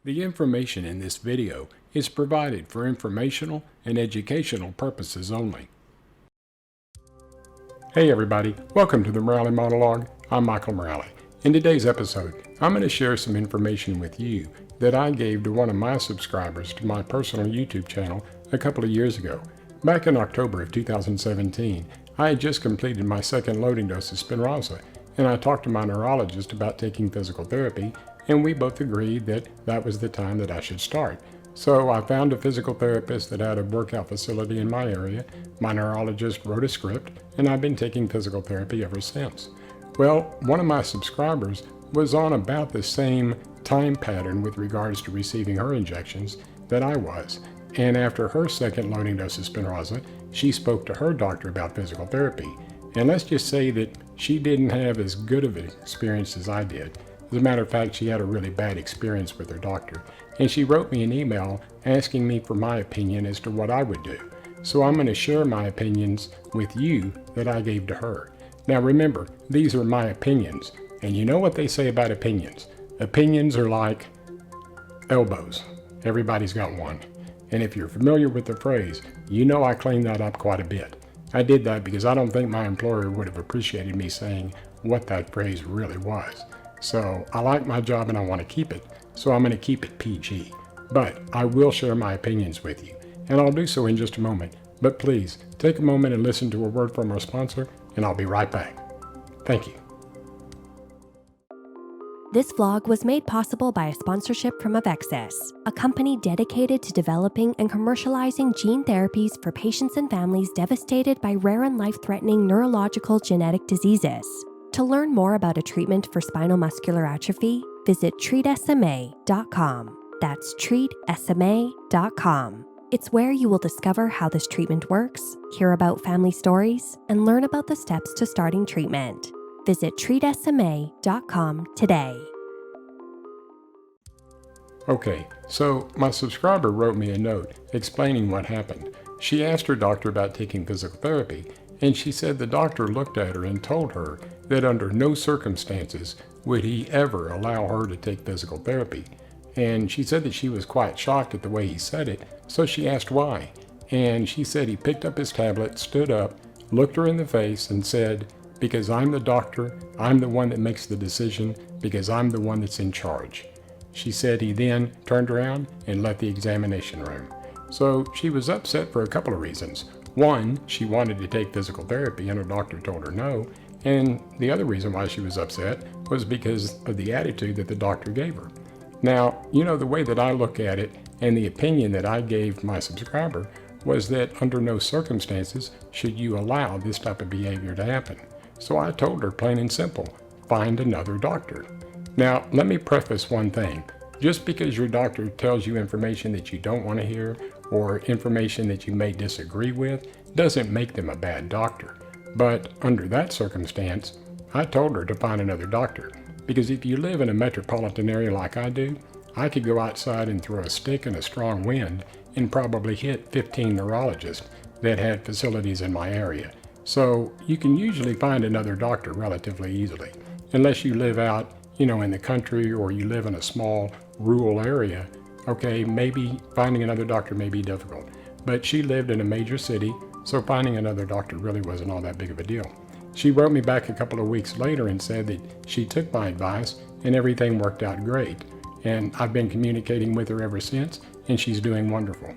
The information in this video is provided for informational and educational purposes only. Hey everybody, welcome to the Morale Monologue. I'm Michael Morale. In today's episode, I'm going to share some information with you that I gave to one of my subscribers to my personal YouTube channel a couple of years ago. Back in October of 2017, I had just completed my second loading dose of Spinraza, and I talked to my neurologist about taking physical therapy, and we both agreed that that was the time that I should start. So I found a physical therapist that had a workout facility in my area. My neurologist wrote a script, and I've been taking physical therapy ever since. Well, one of my subscribers was on about the same time pattern with regards to receiving her injections that I was. And after her second loading dose of Spinraza, she spoke to her doctor about physical therapy. And let's just say that she didn't have as good of an experience as I did. As a matter of fact, she had a really bad experience with her doctor, and she wrote me an email asking me for my opinion as to what I would do. So I'm going to share my opinions with you that I gave to her. Now remember, these are my opinions, and you know what they say about opinions. Opinions are like elbows. Everybody's got one. And if you're familiar with the phrase, you know I clean that up quite a bit. I did that because I don't think my employer would have appreciated me saying what that phrase really was. So I like my job and I want to keep it, so I'm going to keep it PG. But I will share my opinions with you, and I'll do so in just a moment. But please, take a moment and listen to a word from our sponsor, and I'll be right back. Thank you. This vlog was made possible by a sponsorship from Avexis, a company dedicated to developing and commercializing gene therapies for patients and families devastated by rare and life-threatening neurological genetic diseases. To learn more about a treatment for spinal muscular atrophy, visit treatsma.com. That's treatsma.com. It's where you will discover how this treatment works, hear about family stories, and learn about the steps to starting treatment. Visit treatsma.com today. Okay, so my subscriber wrote me a note explaining what happened. She asked her doctor about taking physical therapy, and she said the doctor looked at her and told her that under no circumstances would he ever allow her to take physical therapy. And she said that she was quite shocked at the way he said it, so she asked why. And she said he picked up his tablet, stood up, looked her in the face, and said, "Because I'm the doctor, I'm the one that makes the decision, because I'm the one that's in charge." She said he then turned around and left the examination room. So she was upset for a couple of reasons. One, she wanted to take physical therapy and her doctor told her no. And the other reason why she was upset was because of the attitude that the doctor gave her. Now, you know, the way that I look at it and the opinion that I gave my subscriber was that under no circumstances should you allow this type of behavior to happen. So I told her plain and simple, find another doctor. Now, let me preface one thing. Just because your doctor tells you information that you don't want to hear or information that you may disagree with doesn't make them a bad doctor. But under that circumstance, I told her to find another doctor. Because if you live in a metropolitan area like I do, I could go outside and throw a stick in a strong wind and probably hit 15 neurologists that had facilities in my area. So you can usually find another doctor relatively easily, unless you live out, in the country or you live in a small rural area. Okay, maybe finding another doctor may be difficult, but she lived in a major city, so finding another doctor really wasn't all that big of a deal. She wrote me back a couple of weeks later and said that she took my advice and everything worked out great. And I've been communicating with her ever since, and she's doing wonderful.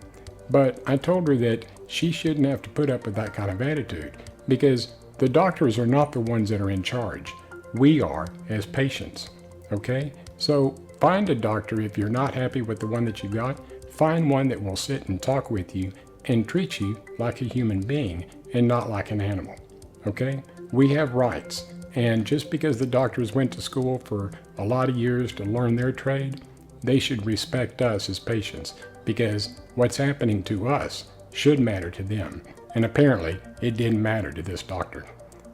But I told her that she shouldn't have to put up with that kind of attitude, because the doctors are not the ones that are in charge. We are as patients, okay? So find a doctor if you're not happy with the one that you got. Find one that will sit and talk with you and treat you like a human being and not like an animal, okay? We have rights, and just because the doctors went to school for a lot of years to learn their trade, they should respect us as patients, because what's happening to us should matter to them, and apparently it didn't matter to this doctor.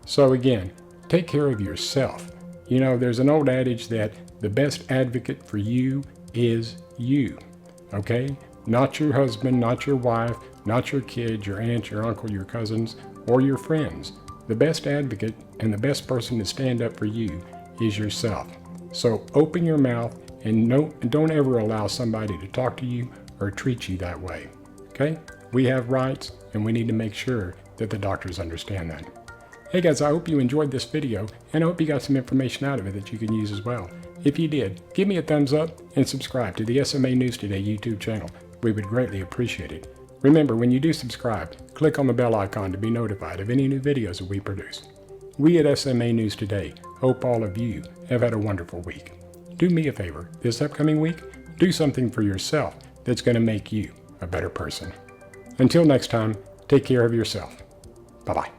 So again, take care of yourself. There's an old adage that the best advocate for you is you, okay? Not your husband, not your wife, not your kids, your aunt, your uncle, your cousins, or your friends. The best advocate and the best person to stand up for you is yourself. So open your mouth and don't ever allow somebody to talk to you or treat you that way. Okay? We have rights, and we need to make sure that the doctors understand that. Hey guys, I hope you enjoyed this video, and I hope you got some information out of it that you can use as well. If you did, give me a thumbs up and subscribe to the SMA News Today YouTube channel. We would greatly appreciate it. Remember, when you do subscribe, click on the bell icon to be notified of any new videos that we produce. We at SMA News Today hope all of you have had a wonderful week. Do me a favor, this upcoming week, do something for yourself that's going to make you a better person. Until next time, take care of yourself. Bye-bye.